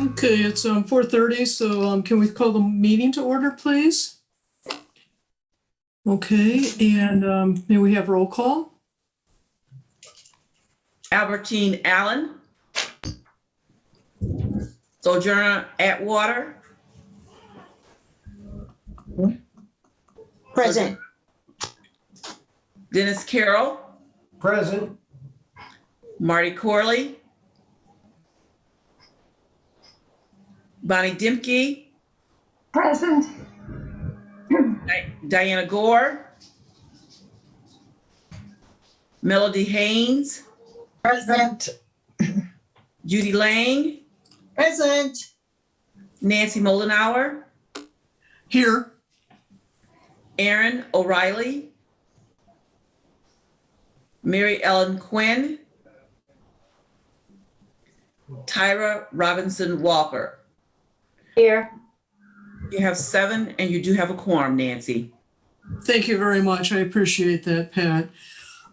Okay, it's 4:30, so can we call the meeting to order, please? Okay, and may we have roll call? Albertine Allen. Sojourner Atwater. Present. Dennis Carroll. Present. Marty Corley. Bonnie Dimke. Present. Diana Gore. Melody Haynes. Present. Judy Lang. Present. Nancy Moldenauer. Here. Aaron O'Reilly. Mary Ellen Quinn. Tyra Robinson Walker. Here. You have 7 and you do have a quorum, Nancy. Thank you very much. I appreciate that, Pat.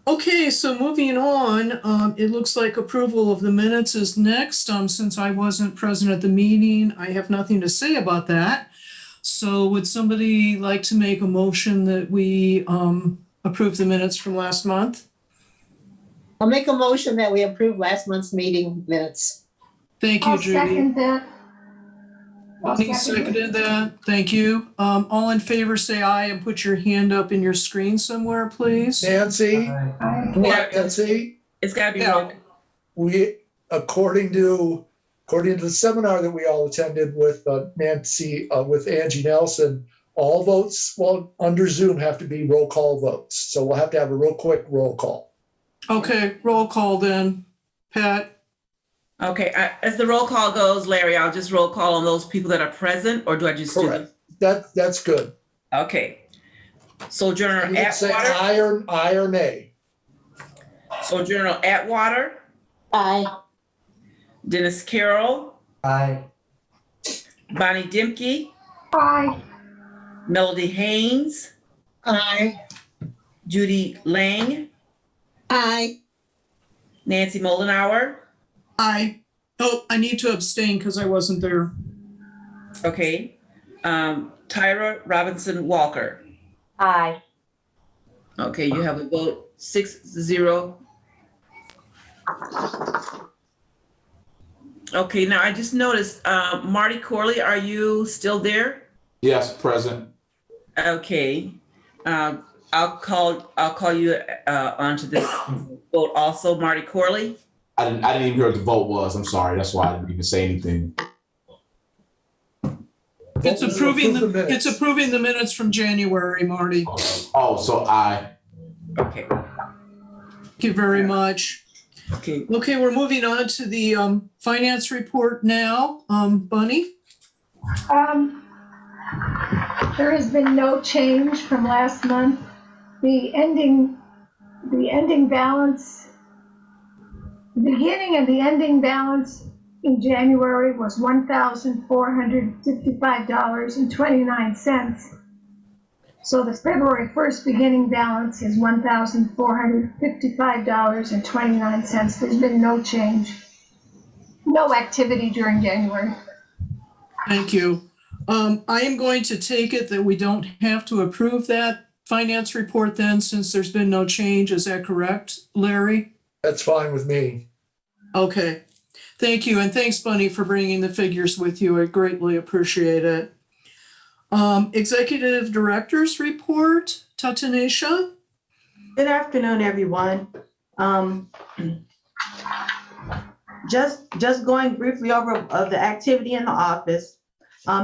Okay, so moving on, it looks like approval of the minutes is next. Since I wasn't present at the meeting, I have nothing to say about that. So would somebody like to make a motion that we approve the minutes from last month? I'll make a motion that we approve last month's meeting minutes. Thank you, I'll Judy. second that. Bonnie seconded that. Thank you. All in favor, say aye and put your hand up in your screen somewhere, please. Nancy, Aye. Nancy, It's gotta be Yeah. roll. we, according to the seminar that we all attended with Nancy, with Angie Nelson, all votes, well, under Zoom have to be roll call votes. So we'll have to have a real quick roll call. Okay, roll call then. Pat? Okay, as the roll call goes, Larry, I'll just roll call on those people that are present, or do I just do Correct. That's good. Okay. Sojourner You can say Atwater. aye or nay. Sojourner Atwater. Aye. Dennis Carroll. Aye. Bonnie Dimke. Aye. Melody Haynes. Aye. Judy Lang. Aye. Nancy Moldenauer. Aye. Oh, I need to abstain because I wasn't there. Okay. Tyra Robinson Walker. Aye. Okay, you have a vote 6-0. Okay, now I just noticed, Marty Corley, are you still there? Yes, present. Okay. I'll call you onto this vote also, Marty Corley. I didn't even hear what the vote was. I'm sorry. That's why I didn't even say anything. It's approving minutes. it's approving the minutes from January, Marty. Oh, so aye. Okay. Thank you very much. Okay. Okay, we're moving on to the finance report now. Bunny? There has been no change from last month. The ending balance, the beginning and the ending balance in January was $1,455.29. So the February 1st beginning balance is $1,455.29. There's been no change, no activity during January. Thank you. I am going to take it that we don't have to approve that finance report then, since there's been no change. Is that correct, Larry? That's fine with me. Okay. Thank you. And thanks, Bunny, for bringing the figures with you. I greatly appreciate it. Executive Director's Report, Tatanesha. Good afternoon, everyone. Just going briefly over the activity in the office.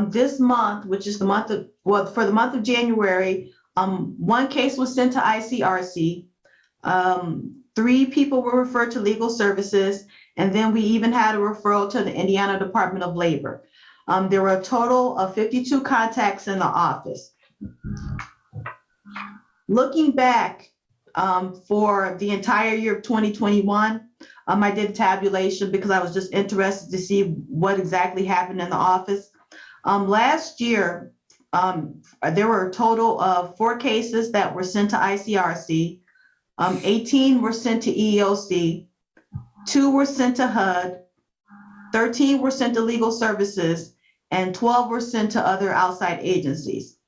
This month, which is the month of, well, for the month of January, one case was sent to ICRC. 3 people were referred to legal services, and then we even had a referral to the Indiana Department of Labor. There were a total of 52 contacts in the office. Looking back for the entire year of 2021, I did a tabulation because I was just interested to see what exactly happened in the office. Last year, there were a total of 4 cases that were sent to ICRC. 18 were sent to EEOC, 2 were sent to HUD, 13 were sent to legal services, and 12 were sent to other outside agencies.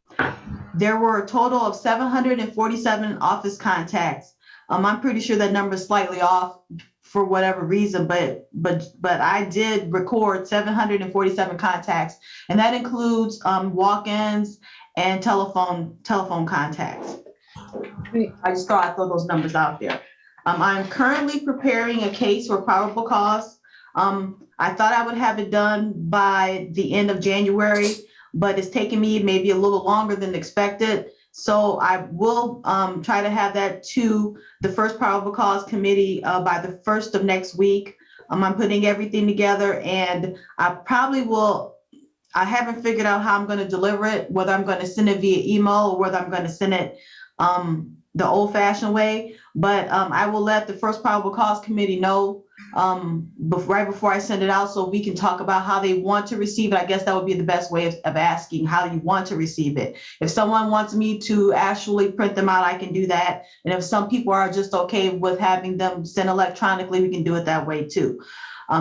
There were a total of 747 office contacts. I'm pretty sure that number is slightly off for whatever reason, but I did record 747 contacts, and that includes walk-ins and telephone contacts. I just thought I'd throw those numbers out there. I'm currently preparing a case for probable cause. I thought I would have it done by the end of January, but it's taken me maybe a little longer than expected. So I will try to have that to the first probable cause committee by the 1st of next week. I'm putting everything together, and I haven't figured out how I'm going to deliver it, whether I'm going to send it via email or whether I'm going to send it the old-fashioned way. But I will let the first probable cause committee know right before I send it out, so we can talk about how they want to receive it. I guess that would be the best way of asking how you want to receive it. If someone wants me to actually print them out, I can do that. And if some people are just okay with having them sent electronically, we can do it that way too.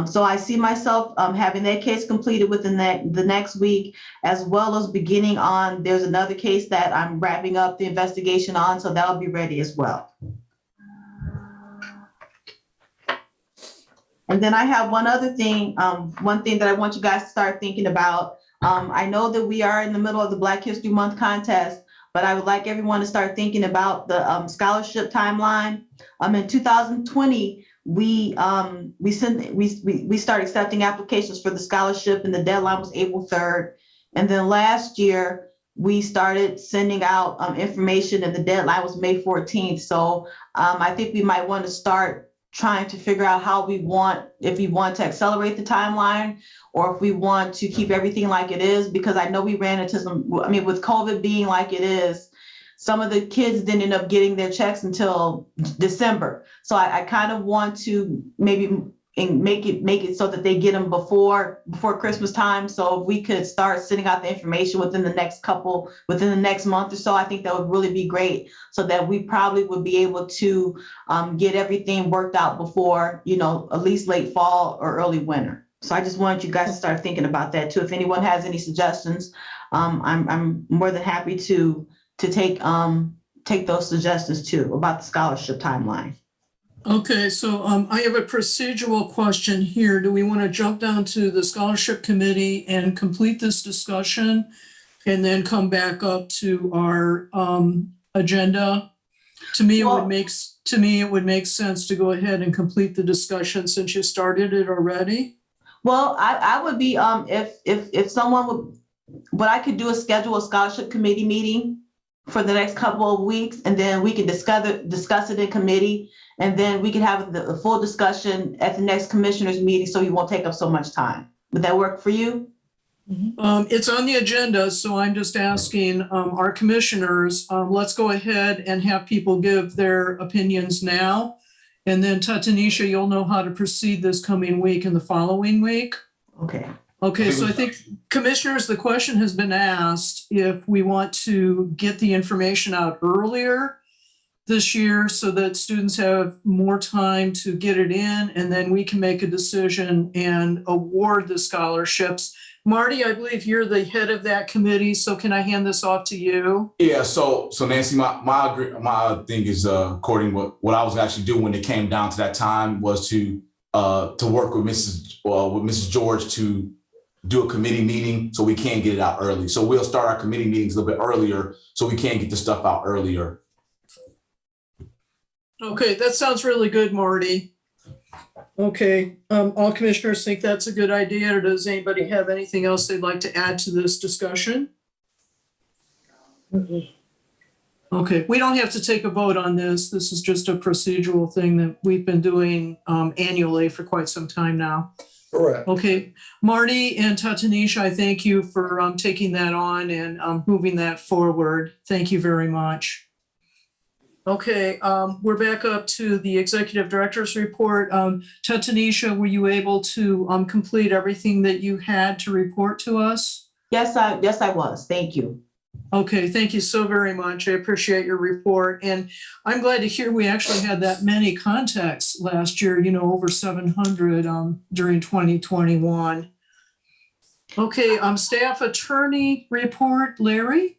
So I see myself having that case completed within the next week, as well as beginning on, there's another case that I'm wrapping up the investigation on, so that'll be ready as well. And then I have one other thing, one thing that I want you guys to start thinking about. I know that we are in the middle of the Black History Month contest, but I would like everyone to start thinking about the scholarship timeline. In 2020, we started accepting applications for the scholarship, and the deadline was April 3rd. And then last year, we started sending out information, and the deadline was May 14th. So I think we might want to start trying to figure out if we want to accelerate the timeline, or if we want to keep everything like it is, because I know we ran into with COVID being like it is, some of the kids didn't end up getting their checks until December. So I kind of want to maybe make it so that they get them before Christmas time. So if we could start sending out the information within the next month or so, I think that would really be great, so that we probably would be able to get everything worked out before, at least late fall or early winter. So I just wanted you guys to start thinking about that too. If anyone has any suggestions, I'm more than happy to take those suggestions too about the scholarship timeline. Okay, so I have a procedural question here. Do we want to jump down to the scholarship committee and complete this discussion and then come back up to our agenda? To me, it would make sense to go ahead and complete the discussion since you started it already. Well, I would be if someone would, what I could do is schedule a scholarship committee meeting for the next couple of weeks, and then we can discuss it in committee, and then we can have the full discussion at the next commissioners meeting, so you won't take up so much time. Would that work for you? It's on the agenda, so I'm just asking our commissioners, let's go ahead and have people give their opinions now. And then Tatanisha, you'll know how to proceed this coming week and the following week. Okay, so I think commissioners, the question has been asked if we want to get the information out earlier this year so that students have more time to get it in, and then we can make a decision and award the scholarships. Marty, I believe you're the head of that committee, so can I hand this off to you? Yeah, so Nancy, my thing is according to what I was actually doing when it came down to that time was to work with Mrs. George to do a committee meeting so we can get it out early. So we'll start our committee meetings a little bit earlier so we can get the stuff out earlier. Okay, that sounds really good, Marty. Okay, all commissioners think that's a good idea, or does anybody have anything else they'd like to add to this discussion? Okay, we don't have to take a vote on this. This is just a procedural thing that we've been doing annually for quite some time now. Correct. Okay, Marty and Tatanisha, I thank you for taking that on and moving that forward. Thank you very much. Okay, we're back up to the executive director's report. Tatanisha, were you able to complete everything that you had to report to us? Yes, I was. Thank you. Okay, thank you so very much. I appreciate your report. And I'm glad to hear we actually had that many contacts last year, over 700 during 2021. Okay, staff attorney report, Larry?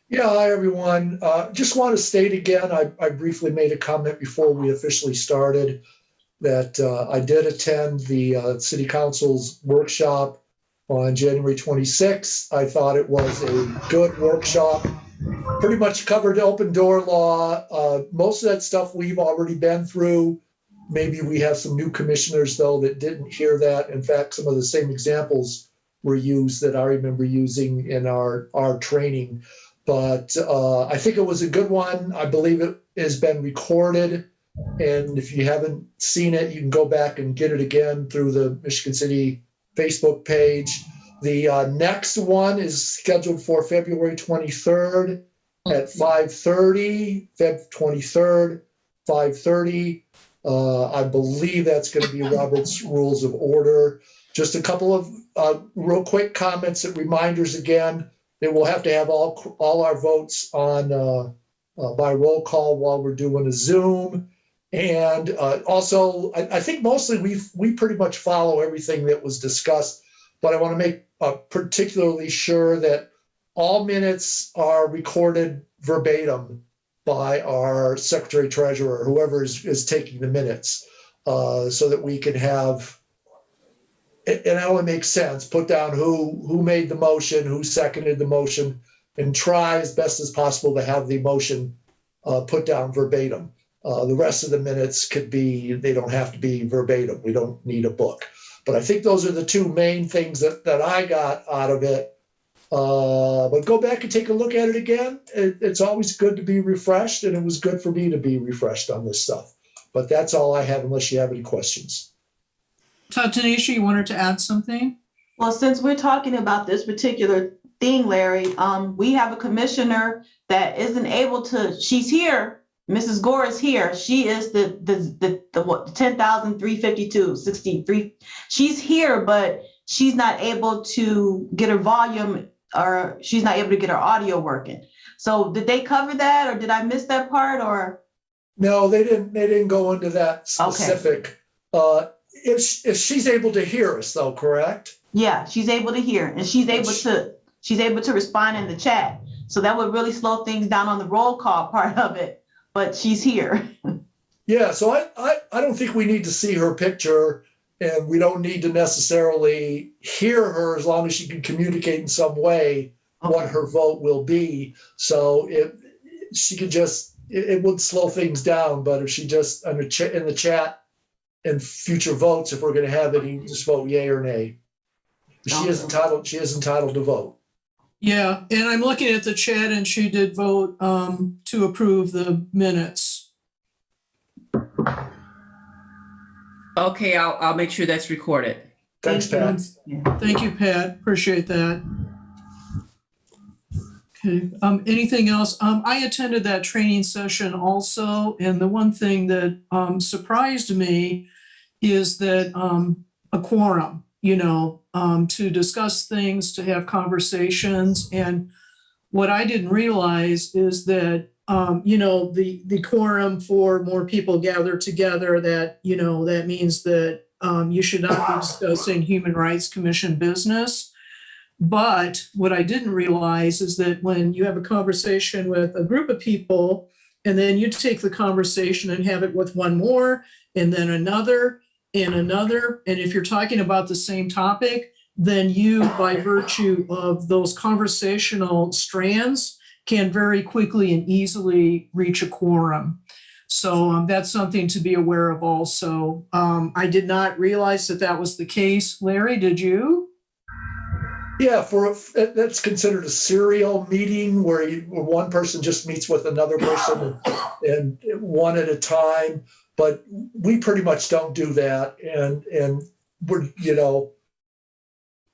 Yeah, hi, everyone. Just want to state again, I briefly made a comment before we officially started that I did attend the City Council's workshop on January 26th. I thought it was a good workshop. Pretty much covered open door law. Most of that stuff we've already been through. Maybe we have some new commissioners, though, that didn't hear that. In fact, some of the same examples were used that I remember using in our training. But I think it was a good one. I believe it has been recorded. And if you haven't seen it, you can go back and get it again through the Michigan City Facebook page. The next one is scheduled for February 23rd at 5:30, Feb 23rd, 5:30. I believe that's going to be Robert's Rules of Order. Just a couple of real quick comments and reminders again. That we'll have to have all our votes on by roll call while we're doing a Zoom. And also, I think mostly we pretty much follow everything that was discussed, but I want to make particularly sure that all minutes are recorded verbatim by our secretary treasurer, whoever is taking the minutes, so that we can have, and it only makes sense, put down who made the motion, who seconded the motion, and try as best as possible to have the motion put down verbatim. The rest of the minutes they don't have to be verbatim. We don't need a book. But I think those are the two main things that I got out of it. But go back and take a look at it again. It's always good to be refreshed, and it was good for me to be refreshed on this stuff. But that's all I have, unless you have any questions. Tanisha, you wanted to add something? Well, since we're talking about this particular thing, Larry, we have a commissioner that isn't able to, she's here. Mrs. Gore is here. She is the 10,352.63. She's here, but she's not able to get her volume, or she's not able to get her audio working. So did they cover that, or did I miss that part, or? No, they didn't go into that specific. Okay. If she's able to hear us, though, correct? Yeah, she's able to hear, and she's able to respond in the chat. So that would really slow things down on the roll call part of it. But she's here. Yeah, so I don't think we need to see her picture, and we don't need to necessarily hear her as long as she can communicate in some way what her vote will be. So she could it would slow things down, but if she just in the chat and future votes, if we're going to have it, you just vote yay or nay. She is entitled to vote. Yeah, and I'm looking at the chat, and she did vote to approve the minutes. Okay, I'll make sure that's recorded. Thanks, Pat. Thank you, Pat. Appreciate that. Okay. Anything else? I attended that training session also, and the one thing that surprised me is that a quorum, to discuss things, to have conversations. And what I didn't realize is that, the quorum for more people gathered together, that means that you should not be discussing Human Rights Commission business. But what I didn't realize is that when you have a conversation with a group of people, and then you take the conversation and have it with one more, and then another, and another. And if you're talking about the same topic, then you, by virtue of those conversational strands, can very quickly and easily reach a quorum. So that's something to be aware of also. I did not realize that was the case. Larry, did you? Yeah, that's considered a serial meeting where one person just meets with another person and one at a time. But we pretty much don't do that, and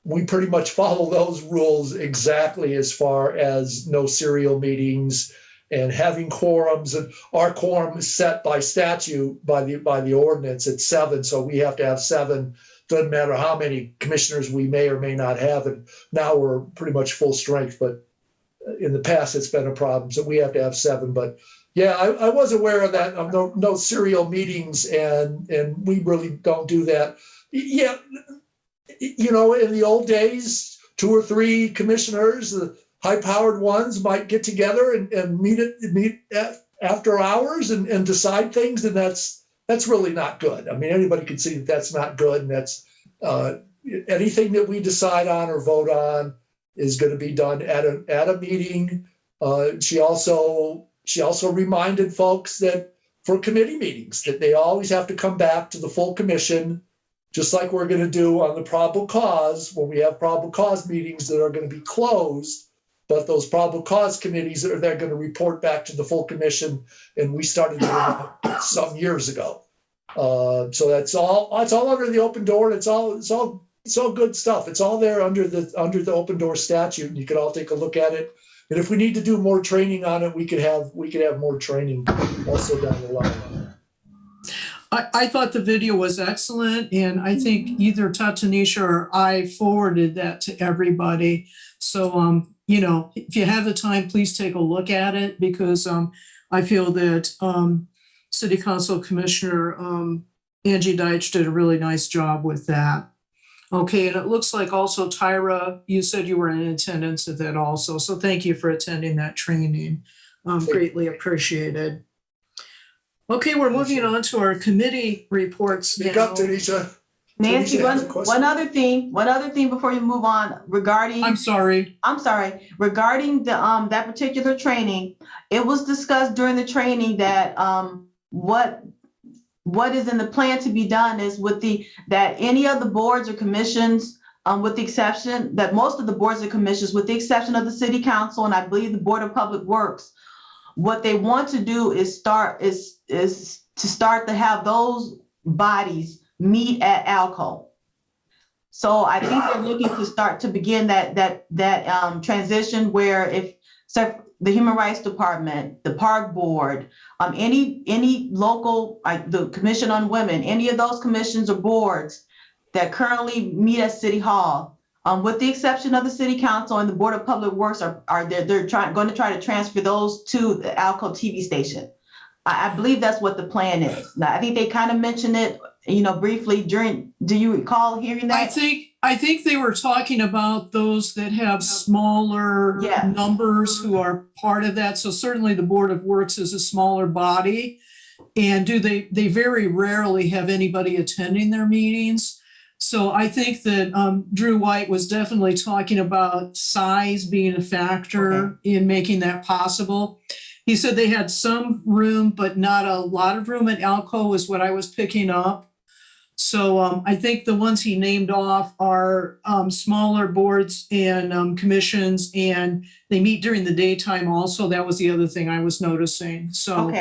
we pretty much follow those rules exactly, as far as no serial meetings and having quorums. And our quorum is set by statute by the ordinance at 7, so we have to have 7. Doesn't matter how many commissioners we may or may not have, and now we're pretty much full strength. But in the past, it's been a problem, so we have to have 7. But yeah, I was aware of that. No serial meetings, and we really don't do that. Yeah, in the old days, 2 or 3 commissioners, the high-powered ones, might get together and meet after hours and decide things, and that's really not good. I mean, anybody can see that that's not good, and that's anything that we decide on or vote on is going to be done at a meeting. She also reminded folks that for committee meetings that they always have to come back to the full commission, just like we're going to do on the probable cause when we have probable cause meetings that are going to be closed. But those probable cause committees they're going to report back to the full commission, and we started doing that some years ago. So that's all under the open door, and it's all good stuff. It's all there under the open door statute, and you can all take a look at it. And if we need to do more training on it, we could have more training also down the line. I thought the video was excellent, and I think either Tatanisha or I forwarded that to everybody. So, if you have the time, please take a look at it, because I feel that City Council Commissioner Angie Deitch did a really nice job with that. Okay, and it looks like also Tyra, you said you were in attendance at that also. So thank you for attending that training. Greatly appreciated. Okay, we're moving on to our committee reports. Speak up, Tanisha. Nancy, Tanisha has a question. one other thing before you move on regarding. I'm sorry. Regarding the that particular training, it was discussed during the training that what is in the plan to be done is that any of the boards or commissions, with the exception that most of the boards and commissions, with the exception of the City Council and I believe the Board of Public Works, what they want to do is start to have those bodies meet at ALCO. So I think they're looking to start to begin that transition where the Human Rights Department, the Park Board, any local, like the Commission on Women, any of those commissions or boards that currently meet at City Hall, with the exception of the City Council and the Board of Public Works, they're going to try to transfer those to the ALCO TV station. I believe that's what the plan is. Now, I think they kind of mentioned it, briefly do you recall hearing that? I think they were talking about those that have smaller numbers who are part of that. So certainly the Board of Works is a smaller body. And they very rarely have anybody attending their meetings. So I think that Drew White was definitely talking about size being a factor in making that possible. He said they had some room, but not a lot of room at ALCO is what I was picking up. So I think the ones he named off are smaller boards and commissions, and they meet during the daytime also. That was the other thing I was noticing. So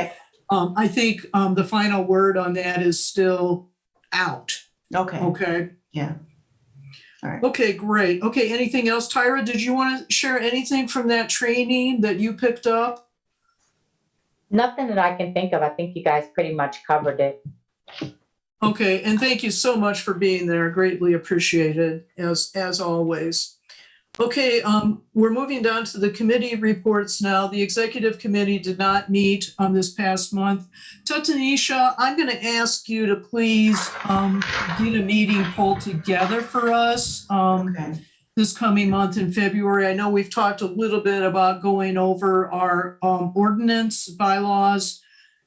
I think the final word on that is still out. Okay. Yeah. All right. Okay, great. Okay, anything else? Tyra, did you want to share anything from that training that you picked up? Nothing that I can think of. I think you guys pretty much covered it. Okay, and thank you so much for being there. Greatly appreciated, as always. Okay, we're moving down to the committee reports now. The executive committee did not meet this past month. Tatanisha, I'm going to ask you to please get a meeting pulled together for us this coming month in February. I know we've talked a little bit about going over our ordinance bylaws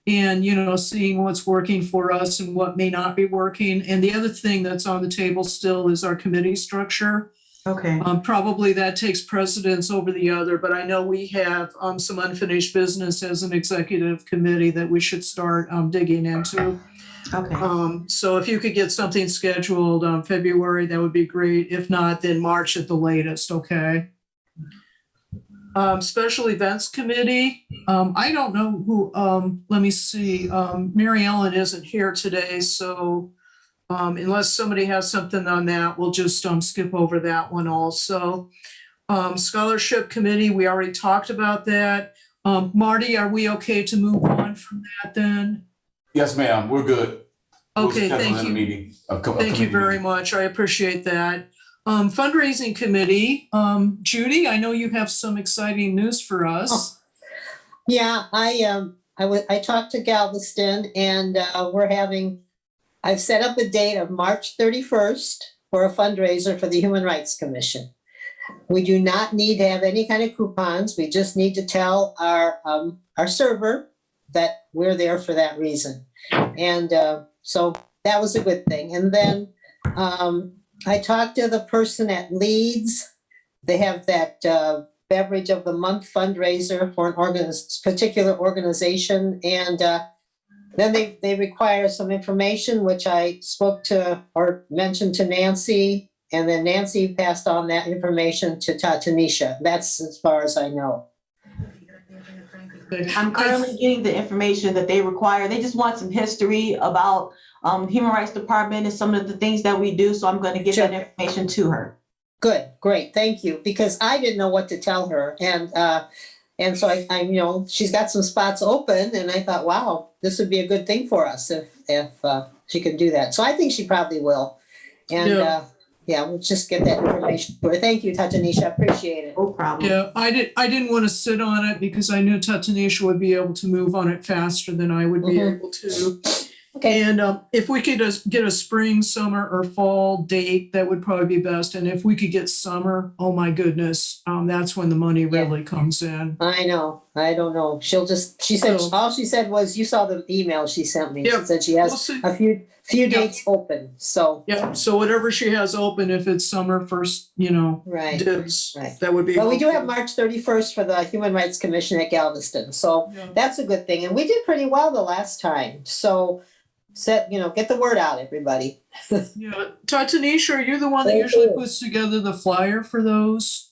and, seeing what's working for us and what may not be working. And the other thing that's on the table still is our committee structure. Okay. Probably that takes precedence over the other, but I know we have some unfinished business as an executive committee that we should start digging into. Okay. So if you could get something scheduled February, that would be great. If not, then March at the latest, okay? Special Events Committee. I don't know who, let me see. Mary Ellen isn't here today, so unless somebody has something on that, we'll just skip over that one also. Scholarship Committee, we already talked about that. Marty, are we okay to move on from that then? Yes, ma'am. We're good. Okay, thank you. Thank you very much. I appreciate that. Fundraising Committee, Judy, I know you have some exciting news for us. Yeah, I talked to Galveston and I've set up a date of March 31st for a fundraiser for the Human Rights Commission. We do not need to have any kind of coupons. We just need to tell our server that we're there for that reason. And so that was a good thing. And then I talked to the person at Leeds. They have that Beverage of the Month fundraiser for an particular organization. And then they require some information, which I spoke to or mentioned to Nancy. And then Nancy passed on that information to Tatanisha. That's as far as I know. I'm currently getting the information that they require. They just want some history about Human Rights Department and some of the things that we do. So I'm going to get that information to her. Good, great, thank you. Because I didn't know what to tell her, and so I she's got some spots open, and I thought, wow, this would be a good thing for us if she can do that. So I think she probably will, and we'll just get that information for her. Thank you, Tatanisha, appreciate it. No problem. Yeah, I didn't want to sit on it because I knew Tatanisha would be able to move on it faster than I would be able to. Okay. And if we could just get a spring, summer, or fall date, that would probably be best. And if we could get summer, oh my goodness, that's when the money really comes in. I know. I don't know. She said, all she said was, you saw the email she sent me. Yeah, She said she has a few dates open, so. Yeah, so whatever she has open, if it's summer first, Right. dibs, Right. that would be. But we do have March 31st for the Human Rights Commission at Galveston, so that's a good thing. And we did pretty well the last time, so get the word out, everybody. Yeah, Tatanisha, are you the one that usually puts together the flyer for those?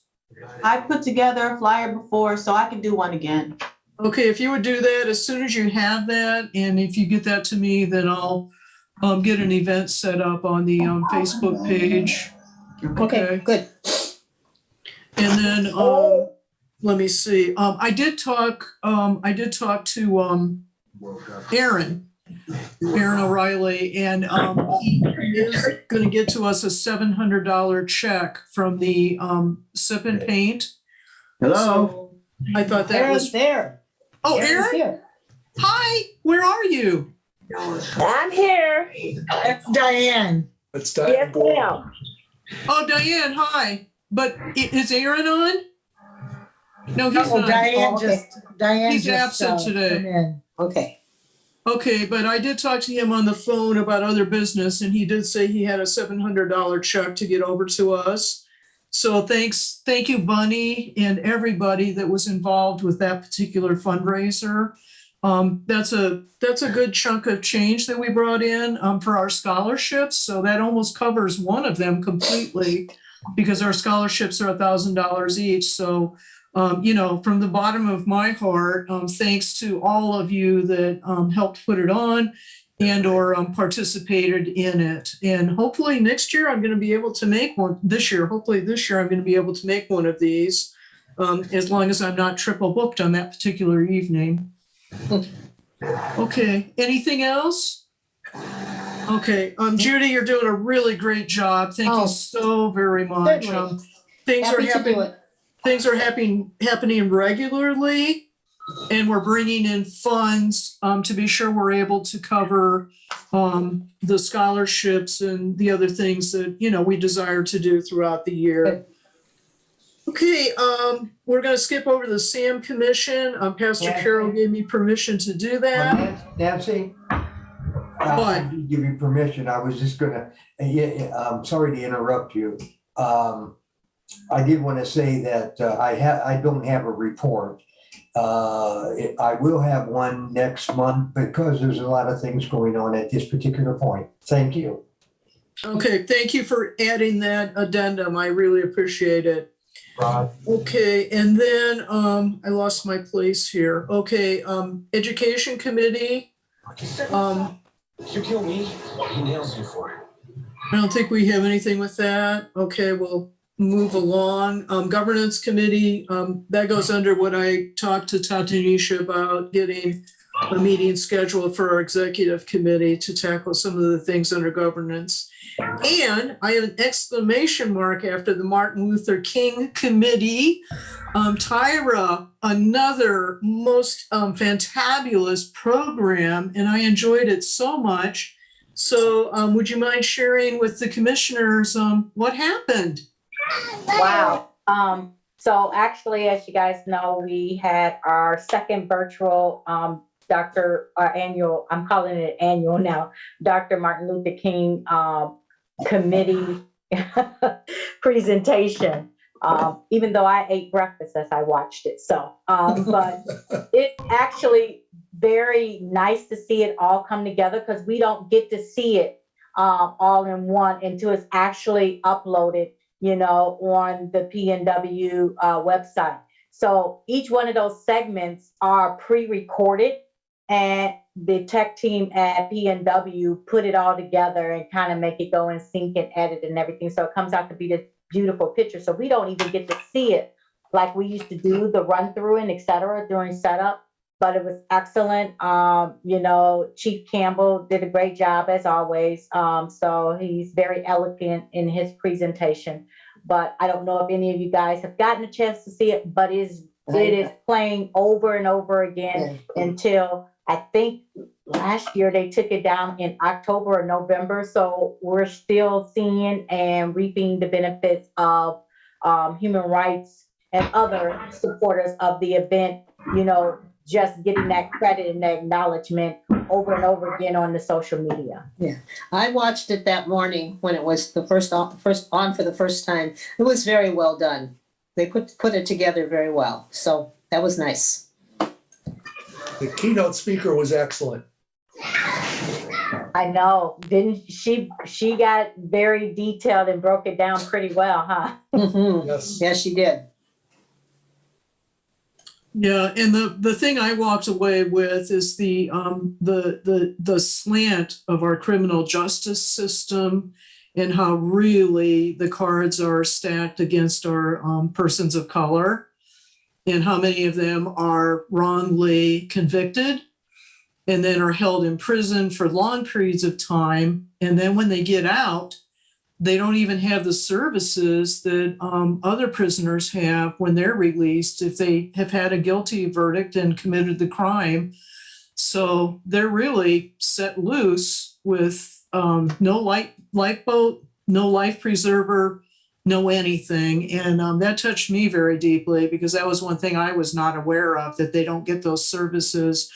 I put together a flyer before, so I can do one again. Okay, if you would do that as soon as you have that, and if you get that to me, then I'll get an event set up on the Facebook page. Okay, good. And then let me see. I did talk to Aaron O'Reilly, and he is going to get to us a $700 check from the Sip and Paint. Hello. So I thought that Aaron's was there. Oh, Aaron's Aaron. here. Hi, where are you? I'm here. That's Diane. It's Diane Yes, Gore. ma'am. Oh, Diane, hi. But is Aaron on? No, he's not. Diane He's just absent today. come in. Okay. Okay, but I did talk to him on the phone about other business, and he did say he had a $700 check to get over to us. So thank you, Bunny, and everybody that was involved with that particular fundraiser. That's a good chunk of change that we brought in for our scholarships. So that almost covers one of them completely, because our scholarships are $1,000 each. So from the bottom of my heart, thanks to all of you that helped put it on and or participated in it. And hopefully next year I'm going to be able to make one. Hopefully this year I'm going to be able to make one of these, as long as I'm not triple booked on that particular evening. Okay, anything else? Okay, Judy, you're doing a really great job. Thank you so very much. Certainly. Things are happening regularly, and we're bringing in funds to be sure we're able to cover the scholarships and the other things that we desire to do throughout the year. Okay, we're going to skip over the SAM Commission. Pastor Carol gave me permission to do that. Nancy? What? I did give you permission. I was just gonna, I'm sorry to interrupt you. I did want to say that I don't have a report. I will have one next month because there's a lot of things going on at this particular point. Thank you. Okay, thank you for adding that addendum. I really appreciate it. Okay, and then I lost my place here. Okay, Education Committee. You kill me, he nails you for it. I don't think we have anything with that. Okay, we'll move along. Governance Committee, that goes under what I talked to Tatanisha about, getting a meeting scheduled for our Executive Committee to tackle some of the things under governance. And I have an exclamation mark after the Martin Luther King Committee. Tyra, another most fantabulous program, and I enjoyed it so much. So would you mind sharing with the commissioners what happened? Wow. So actually, as you guys know, we had our second virtual annual, I'm calling it annual now, Dr. Martin Luther King committee presentation. Even though I ate breakfast as I watched it. So, but it's actually very nice to see it all come together because we don't get to see it all in one until it's actually uploaded, on the PNW website. So each one of those segments are pre-recorded, and the tech team at PNW put it all together and kind of make it go and sync and edit and everything. So it comes out to be this beautiful picture. So we don't even get to see it like we used to do the run through and et cetera during setup, but it was excellent. Chief Campbell did a great job as always. So he's very eloquent in his presentation, but I don't know if any of you guys have gotten a chance to see it, but it is playing over and over again until I think last year they took it down in October or November. So we're still seeing and reaping the benefits of human rights and other supporters of the event, just getting that credit and that acknowledgement over and over again on the social media. Yeah, I watched it that morning when it was the first on for the first time. It was very well done. They put it together very well. So that was nice. The keynote speaker was excellent. I know. Didn't she got very detailed and broke it down pretty well, huh? Mm-hmm. Yes. Yes, she did. Yeah, and the thing I walked away with is the slant of our criminal justice system and how really the cards are stacked against our persons of color, and how many of them are wrongly convicted and then are held in prison for long periods of time. And then when they get out, they don't even have the services that other prisoners have when they're released if they have had a guilty verdict and committed the crime. So they're really set loose with no lifeboat, no life preserver, no anything. And that touched me very deeply because that was one thing I was not aware of, that they don't get those services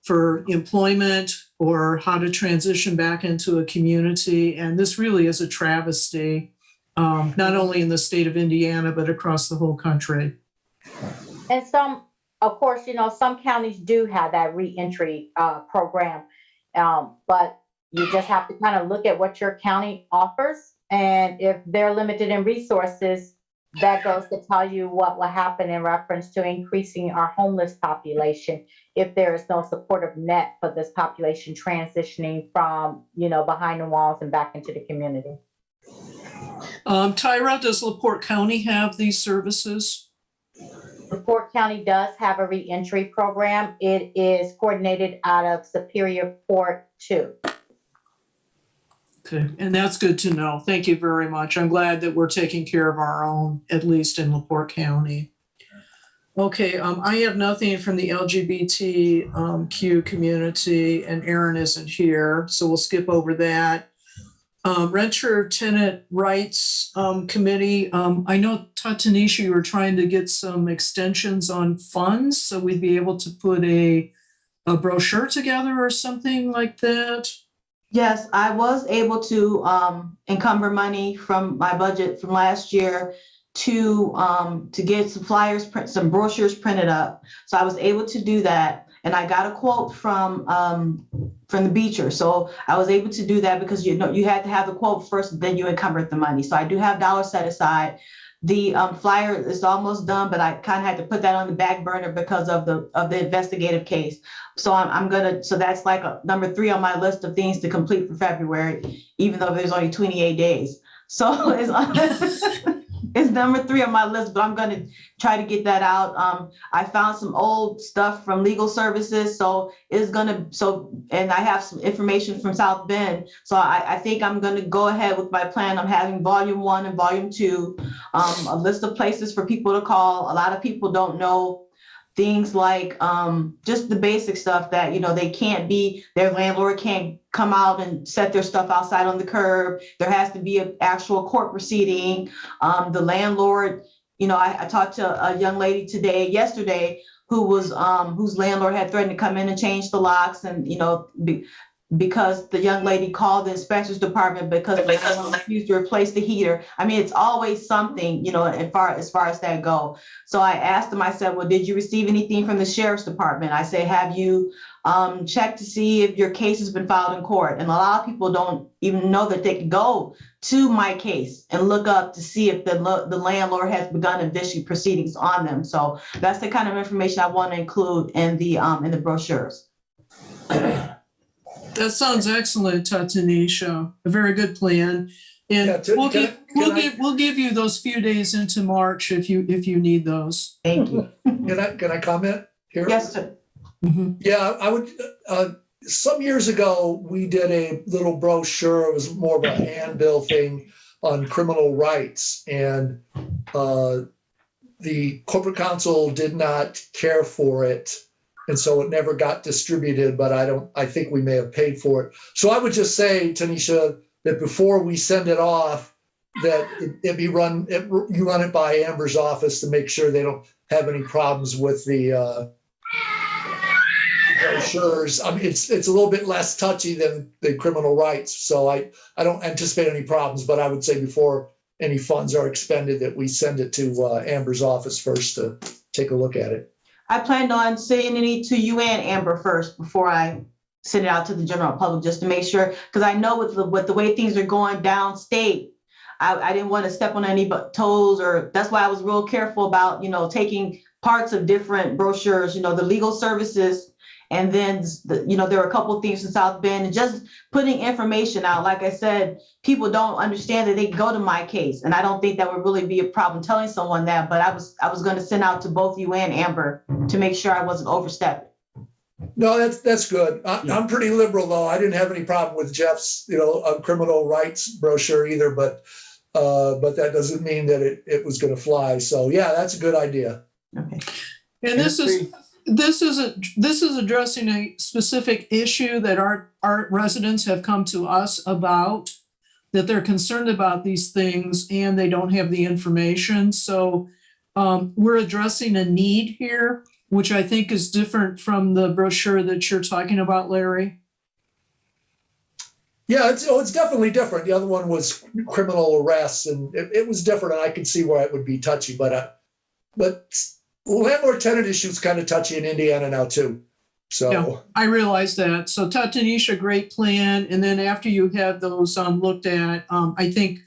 for employment or how to transition back into a community. And this really is a travesty, not only in the state of Indiana, but across the whole country. And some, of course, some counties do have that reentry program, but you just have to kind of look at what your county offers. And if they're limited in resources, that goes to tell you what will happen in reference to increasing our homeless population if there is no supportive net for this population transitioning from, behind the walls and back into the community. Tyra, does LaPorte County have these services? LaPorte County does have a reentry program. It is coordinated out of Superior Court 2. Okay, and that's good to know. Thank you very much. I'm glad that we're taking care of our own, at least in LaPorte County. Okay, I have nothing from the LGBTQ community, and Aaron isn't here, so we'll skip over that. Renter Tenant Rights Committee. I know, Tanisha, you were trying to get some extensions on funds, so we'd be able to put a brochure together or something like that. Yes, I was able to encumber money from my budget from last year to get some flyers, some brochures printed up. So I was able to do that, and I got a quote from the Beecher. So I was able to do that because you had to have the quote first, then you encumbered the money. So I do have dollars set aside. The flyer is almost done, but I kind of had to put that on the back burner because of the investigative case. So so that's like number 3 on my list of things to complete for February, even though there's only 28 days. So it's is number 3 on my list, but I'm gonna try to get that out. I found some old stuff from legal services, so and I have some information from South Bend. So I think I'm gonna go ahead with my plan. I'm having volume 1 and volume 2, a list of places for people to call. A lot of people don't know things like just the basic stuff that, their landlord can't come out and set their stuff outside on the curb. There has to be an actual court proceeding. The landlord, I talked to a young lady yesterday, who was whose landlord had threatened to come in and change the locks, and because the young lady called the inspections department because the landlord refused to replace the heater. I mean, it's always something, as far as that go. So I asked him, I said, well, did you receive anything from the sheriff's department? I say, have you checked to see if your case has been filed in court? And a lot of people don't even know that they can go to my case and look up to see if the landlord has begun initial proceedings on them. So that's the kind of information I want to include in the brochures. That sounds excellent, Tanisha. A very good plan. And Yeah, we'll give you those few days into March if you need those. Thank you. Can I comment here? Yes, sir. Mhm. Yeah, I would, some years ago, we did a little brochure. It was more of a handbill thing on criminal rights. And the corporate counsel did not care for it. And so it never got distributed, but I think we may have paid for it. So I would just say, Tanisha, that before we send it off, that you run it by Amber's office to make sure they don't have any problems with the brochures. I mean, it's a little bit less touchy than the criminal rights. So I don't anticipate any problems, but I would say before any funds are expended that we send it to Amber's office first to take a look at it. I planned on sending it to you and Amber first before I send it out to the general public, just to make sure, because I know with the way things are going downstate, I didn't want to step on any toes, or that's why I was real careful about, taking parts of different brochures, the legal services. And then, there were a couple of things in South Bend, and just putting information out. Like I said, people don't understand that they can go to my case. And I don't think that would really be a problem telling someone that, but I was going to send out to both you and Amber to make sure I wasn't overstepping. No, that's good. I'm pretty liberal, though. I didn't have any problem with Jeff's, criminal rights brochure either, but that doesn't mean that it was going to fly. So yeah, that's a good idea. Okay. And this is addressing a specific issue that our residents have come to us about, that they're concerned about these things and they don't have the information. So we're addressing a need here, which I think is different from the brochure that you're talking about, Larry. Yeah, it's definitely different. The other one was criminal arrests, and it was different, and I could see why it would be touchy, but landlord-tenant issue is kind of touchy in Indiana now too. So yeah, I realize that. So Tanisha, great plan. And then after you had those looked at, I think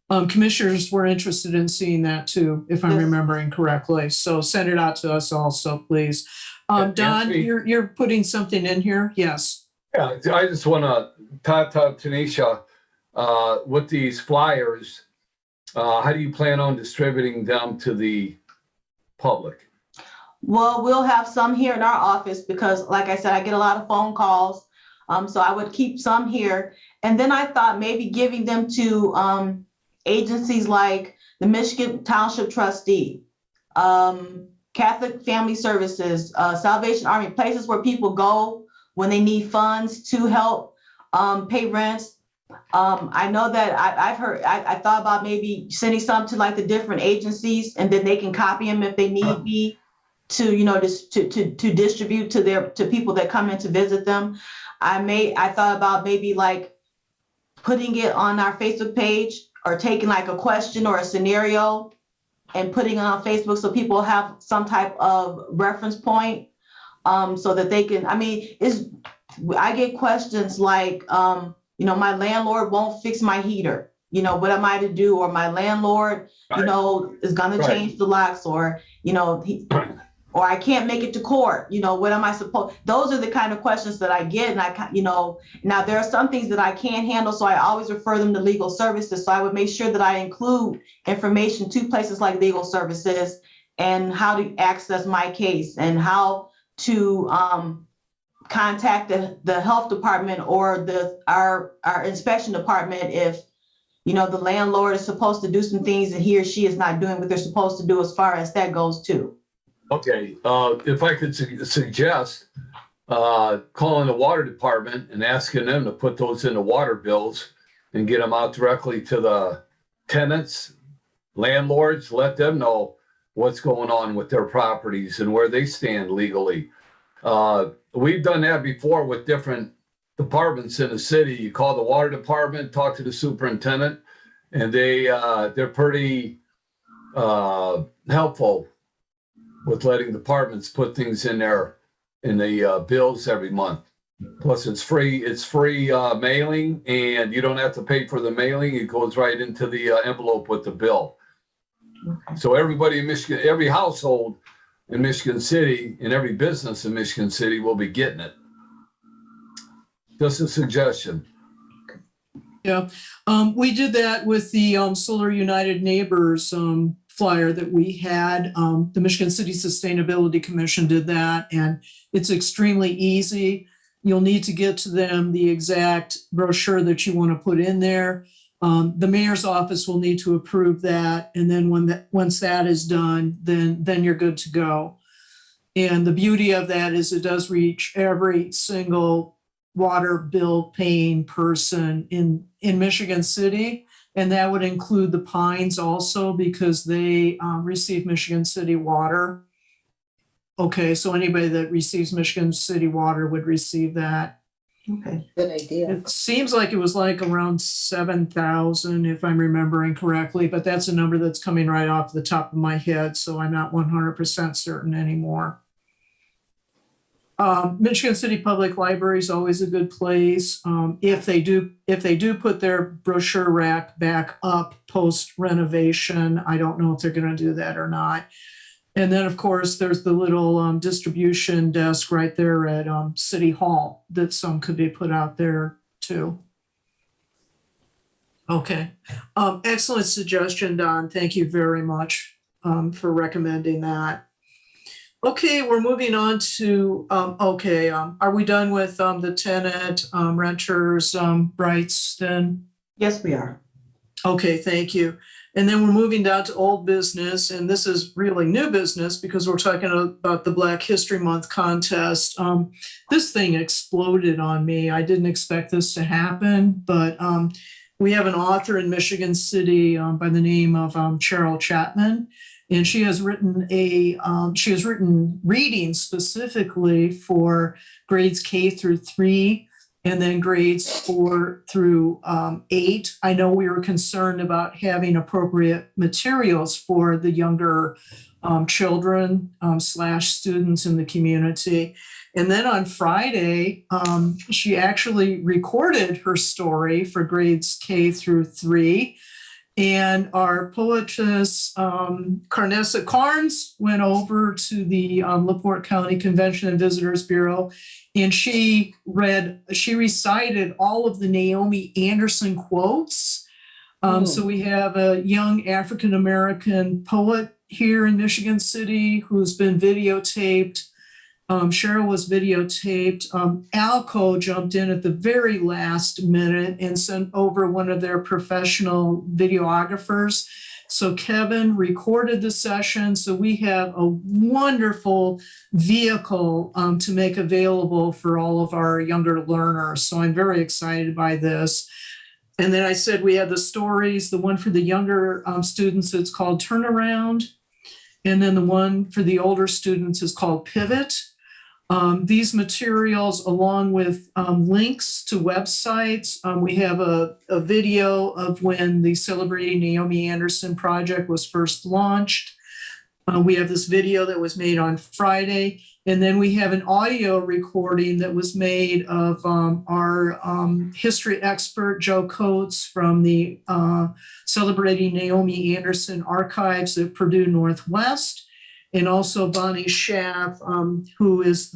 commissioners were interested in seeing that too, if I'm remembering correctly. So send it out to us also, please. Don, you're putting something in here? Yes. Yeah, I just want to talk to Tanisha with these flyers. How do you plan on distributing them to the public? Well, we'll have some here in our office because, like I said, I get a lot of phone calls. So I would keep some here. And then I thought maybe giving them to agencies like the Michigan Township Trustee, Catholic Family Services, Salvation Army, places where people go when they need funds to help pay rents. I know that I thought about maybe sending some to like the different agencies, and then they can copy them if they need be to, to distribute to people that come in to visit them. I thought about maybe like putting it on our Facebook page, or taking like a question or a scenario and putting it on Facebook so people have some type of reference point, so that they can, I get questions like, my landlord won't fix my heater. What am I to do? Or my landlord, is going to change the locks, or, or I can't make it to court, what am I supposed, those are the kind of questions that I get. And now there are some things that I can't handle, so I always refer them to legal services. So I would make sure that I include information to places like legal services and how to access my case and how to contact the health department or our inspection department if the landlord is supposed to do some things and he or she is not doing what they're supposed to do as far as that goes too. Okay, if I could suggest calling the water department and asking them to put those in the water bills and get them out directly to the tenants, landlords, let them know what's going on with their properties and where they stand legally. We've done that before with different departments in the city. You call the water department, talk to the superintendent, and they're pretty helpful with letting departments put things in the bills every month. Plus it's free mailing, and you don't have to pay for the mailing. It goes right into the envelope with the bill. Okay. So everybody in Michigan, every household in Michigan City and every business in Michigan City will be getting it. Just a suggestion. Yeah, we did that with the Solar United Neighbors flyer that we had. The Michigan City Sustainability Commission did that, and it's extremely easy. You'll need to get to them the exact brochure that you want to put in there. The mayor's office will need to approve that, and then once that is done, then you're good to go. And the beauty of that is it does reach every single water bill paying person in Michigan City, and that would include the Pines also because they receive Michigan City water. Okay, so anybody that receives Michigan City water would receive that. Okay, good idea. It seems like it was like around 7,000 if I'm remembering correctly, but that's a number that's coming right off the top of my head, so I'm not 100% certain anymore. Michigan City Public Library is always a good place. If they do put their brochure rack back up post renovation, I don't know if they're going to do that or not. And then, of course, there's the little distribution desk right there at City Hall that some could be put out there too. Okay, excellent suggestion, Don. Thank you very much for recommending that. Okay, we're moving on to, are we done with the tenant renters rights then? Yes, we are. Okay, thank you. And then we're moving down to old business, and this is really new business because we're talking about the Black History Month contest. This thing exploded on me. I didn't expect this to happen, but we have an author in Michigan City by the name of Cheryl Chapman. And she has written readings specifically for grades K through 3 and then grades 4 through 8. I know we were concerned about having appropriate materials for the younger children / students in the community. And then on Friday, she actually recorded her story for grades K through 3. And our poetess, Carnessa Carnes, went over to the LaPorte County Convention and Visitors Bureau, and she recited all of the Naomi Anderson quotes. So we have a young African-American poet here in Michigan City who's been videotaped. Cheryl was videotaped. Alco jumped in at the very last minute and sent over one of their professional videographers. So Kevin recorded the session. So we have a wonderful vehicle to make available for all of our younger learners. So I'm very excited by this. And then I said we had the stories, the one for the younger students, it's called Turnaround. And then the one for the older students is called Pivot. These materials, along with links to websites, we have a video of when the Celebrating Naomi Anderson project was first launched. We have this video that was made on Friday, and then we have an audio recording that was made of our history expert, Joe Coates, from the Celebrating Naomi Anderson archives at Purdue Northwest. and also Bonnie Schaff, who is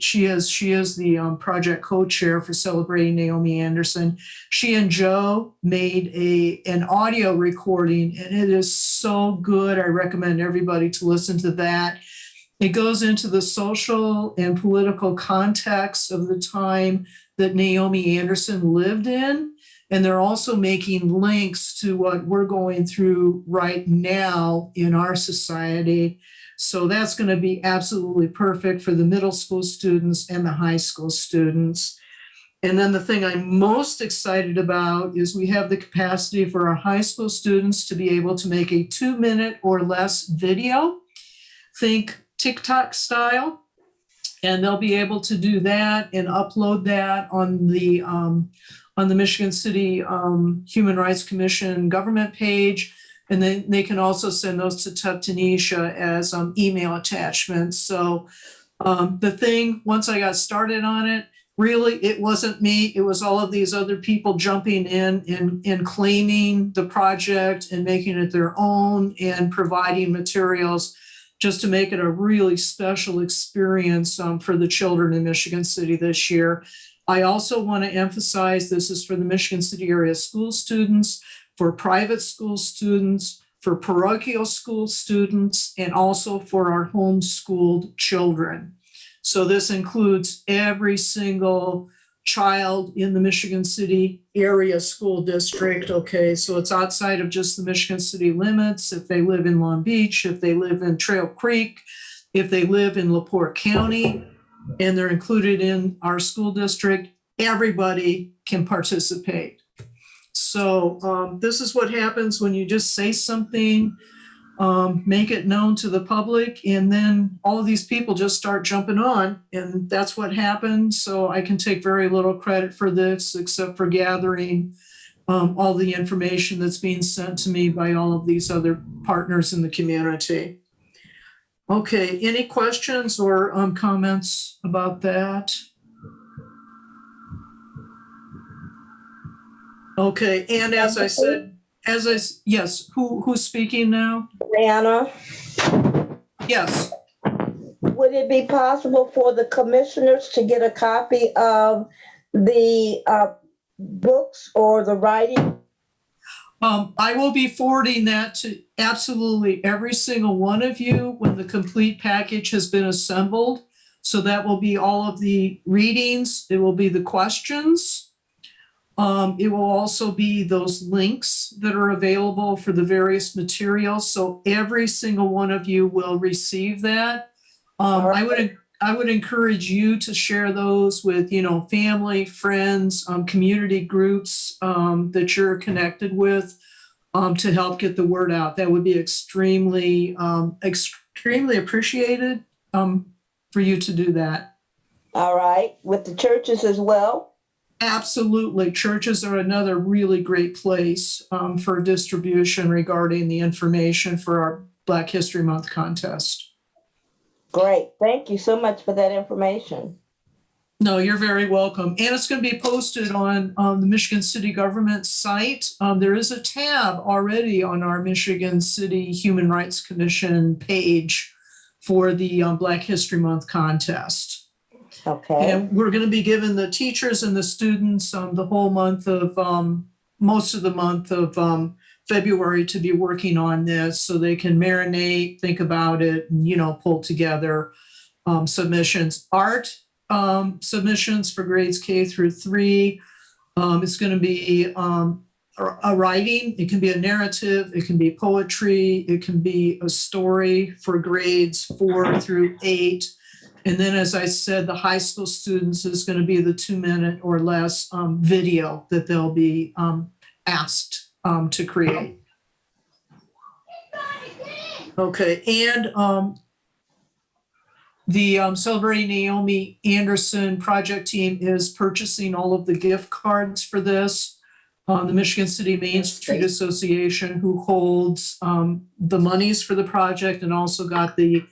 she is the project co-chair for Celebrating Naomi Anderson. She and Joe made an audio recording, and it is so good. I recommend everybody to listen to that. It goes into the social and political context of the time that Naomi Anderson lived in. And they're also making links to what we're going through right now in our society. So that's going to be absolutely perfect for the middle school students and the high school students. And then the thing I'm most excited about is we have the capacity for our high school students to be able to make a 2-minute or less video. Think TikTok style. And they'll be able to do that and upload that on the Michigan City Human Rights Commission government page. And then they can also send those to Tanisha as email attachments. So the thing, once I got started on it, really, it wasn't me. It was all of these other people jumping in and claiming the project and making it their own and providing materials just to make it a really special experience for the children in Michigan City this year. I also want to emphasize this is for the Michigan City area school students, for private school students, for parochial school students, and also for our homeschooled children. So this includes every single child in the Michigan City area school district. Okay, so it's outside of just the Michigan City limits. If they live in Long Beach, if they live in Trail Creek, if they live in LaPorte County, and they're included in our school district, everybody can participate. So this is what happens when you just say something, make it known to the public, and then all of these people just start jumping on, and that's what happened. So I can take very little credit for this, except for gathering all the information that's being sent to me by all of these other partners in the community. Okay, any questions or comments about that? Okay, and as I said, yes, who's speaking now? Brianna, Yes. would it be possible for the commissioners to get a copy of the books or the writing? I will be forwarding that to absolutely every single one of you when the complete package has been assembled. So that will be all of the readings. It will be the questions. It will also be those links that are available for the various materials. So every single one of you will receive that. I would encourage you to share those with, family, friends, community groups that you're connected with to help get the word out. That would be extremely appreciated for you to do that. All right, with the churches as well? Absolutely. Churches are another really great place for distribution regarding the information for our Black History Month contest. Great. Thank you so much for that information. No, you're very welcome. And it's going to be posted on the Michigan City government site. There is a tab already on our Michigan City Human Rights Commission page for the Black History Month contest. Okay. And we're going to be giving the teachers and the students the whole month of, most of the month of February to be working on this so they can marinate, think about it, and, pull together submissions. Art submissions for grades K through 3. It's going to be a writing. It can be a narrative. It can be poetry. It can be a story for grades 4 through 8. And then, as I said, the high school students is going to be the 2-minute or less video that they'll be asked to create. Okay, and the Celebrating Naomi Anderson project team is purchasing all of the gift cards for this. The Michigan City Main Street Association, who holds the monies for the project and also got the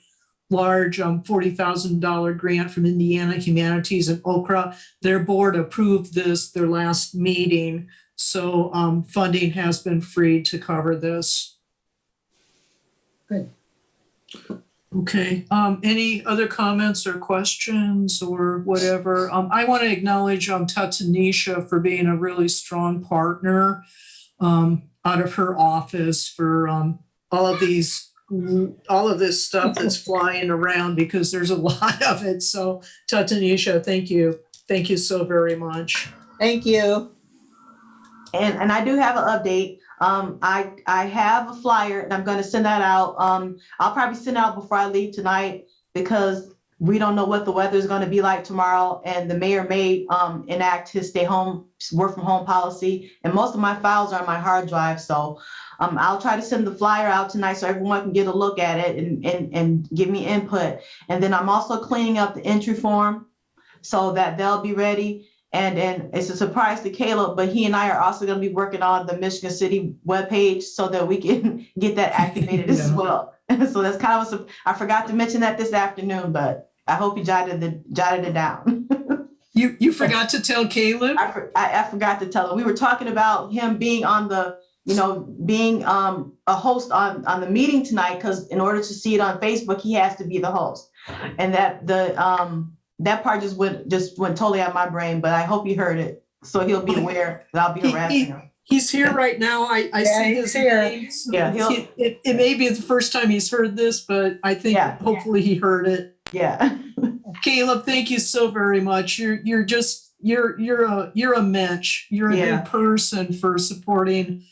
large $40,000 grant from Indiana Humanities and Okra. Their board approved this their last meeting. So funding has been freed to cover this. Good. Okay, any other comments or questions or whatever? I want to acknowledge Tatanisha for being a really strong partner out of her office for all of this stuff that's flying around, because there's a lot of it. So Tatanisha, thank you. Thank you so very much. Thank you. And I do have an update. I have a flyer and I'm going to send that out. I'll probably send it out before I leave tonight because we don't know what the weather is going to be like tomorrow. And the mayor may enact his work from home policy. And most of my files are on my hard drive. So I'll try to send the flyer out tonight so everyone can get a look at it and give me input. And then I'm also cleaning up the entry form so that they'll be ready. And it's a surprise to Caleb, but he and I are also going to be working on the Michigan City webpage so that we can get that activated as well. So that's kind of I forgot to mention that this afternoon, but I hope you jotted it down. You forgot to tell Caleb? I forgot to tell him. We were talking about him being on the, being a host on the meeting tonight, because in order to see it on Facebook, he has to be the host. And that part just went totally out of my brain, but I hope he heard it. So he'll be aware that I'll be harassing him. He's here right now. I see his name. Yeah, it may be the first time he's heard this, but I think hopefully he heard it. Yeah. Caleb, thank you so very much. You're a mensch. You're a good person for supporting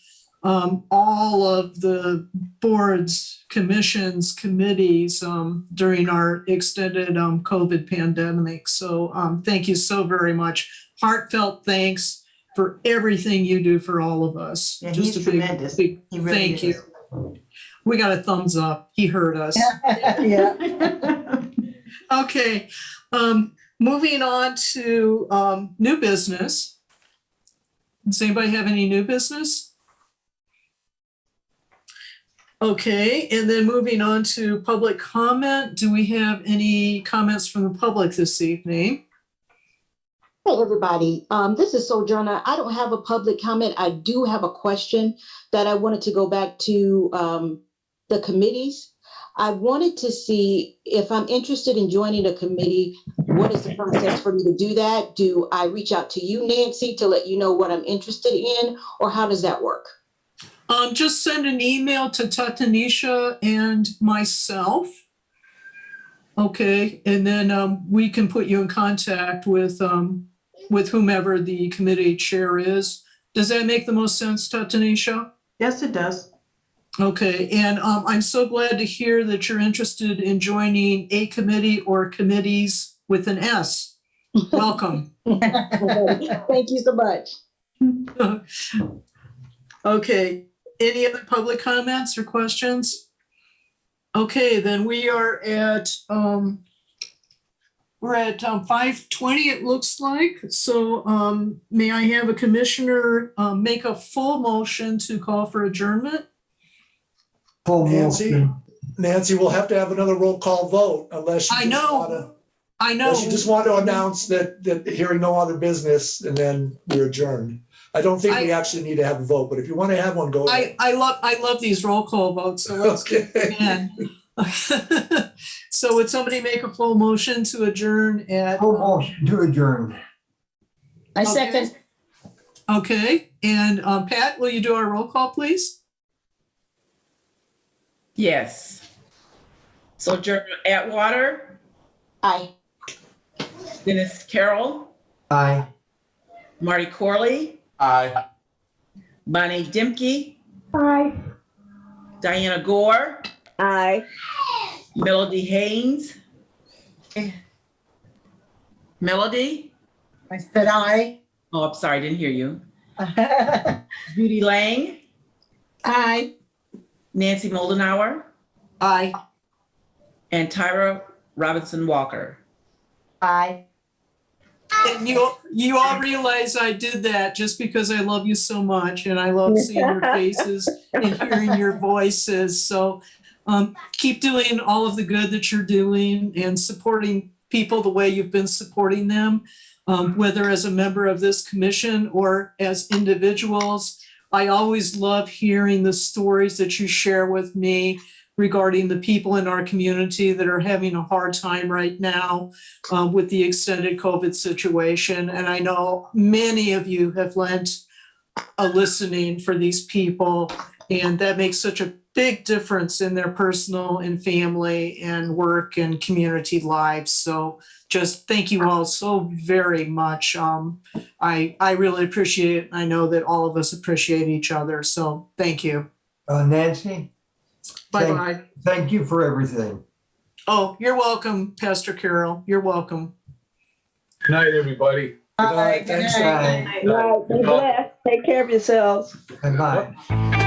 all of the boards, commissions, committees during our extended COVID pandemic. So thank you so very much. Heartfelt thanks for everything you do for all of us. Yeah, Just he's a tremendous. big He really thank is. you. We got a thumbs up. He heard us. Yeah. Okay. Moving on to new business. Does anybody have any new business? Okay, and then moving on to public comment. Do we have any comments from the public this evening? Hey, everybody. This is Sojourner. I don't have a public comment. I do have a question that I wanted to go back to the committees. I wanted to see if I'm interested in joining a committee, what is the process for me to do that? Do I reach out to you, Nancy, to let you know what I'm interested in, or how does that work? Just send an email to Tatanisha and myself. Okay, and then we can put you in contact with whomever the committee chair is. Does that make the most sense, Tatanisha? Yes, it does. Okay, and I'm so glad to hear that you're interested in joining a committee or committees with an S. Welcome. Thank you so much. Okay, any other public comments or questions? Okay, then we are at 5:20, it looks like. So may I have a commissioner make a full motion to call for adjournment? Nancy, we'll have to have another roll call vote unless you just want to announce that hearing no other business and then we're adjourned. I don't think we actually need to have a vote, but if you want to have one, go ahead. I love these roll call votes, so let's get again. So would somebody make a full motion to adjourn at? Full motion to adjourn. I second. Okay, and Pat, will you do our roll call, please? Yes. Sojourner Atwater, Aye. Dennis Carroll, Aye. Marty Corley, Aye. Bonnie Dimke, Aye. Diana Gore, Aye. Melody Haynes. Melody? I said aye. Oh, I'm sorry, I didn't hear you. Judy Lang, Aye. Nancy Moldenauer, Aye. and Tyra Robinson Walker. Aye. And you all realize I did that just because I love you so much and I love seeing your faces and hearing your voices. So keep doing all of the good that you're doing and supporting people the way you've been supporting them, whether as a member of this commission or as individuals. I always love hearing the stories that you share with me regarding the people in our community that are having a hard time right now with the extended COVID situation. And I know many of you have lent a listening for these people, and that makes such a big difference in their personal and family and work and community lives. So just thank you all so very much. I really appreciate it. I know that all of us appreciate each other. So thank you. Nancy, Bye-bye. thank you for everything. Oh, you're welcome, Pastor Carol. You're welcome. Good night, everybody. Good night. Thanks, Right, be blessed. Take care of yourselves. Bye-bye.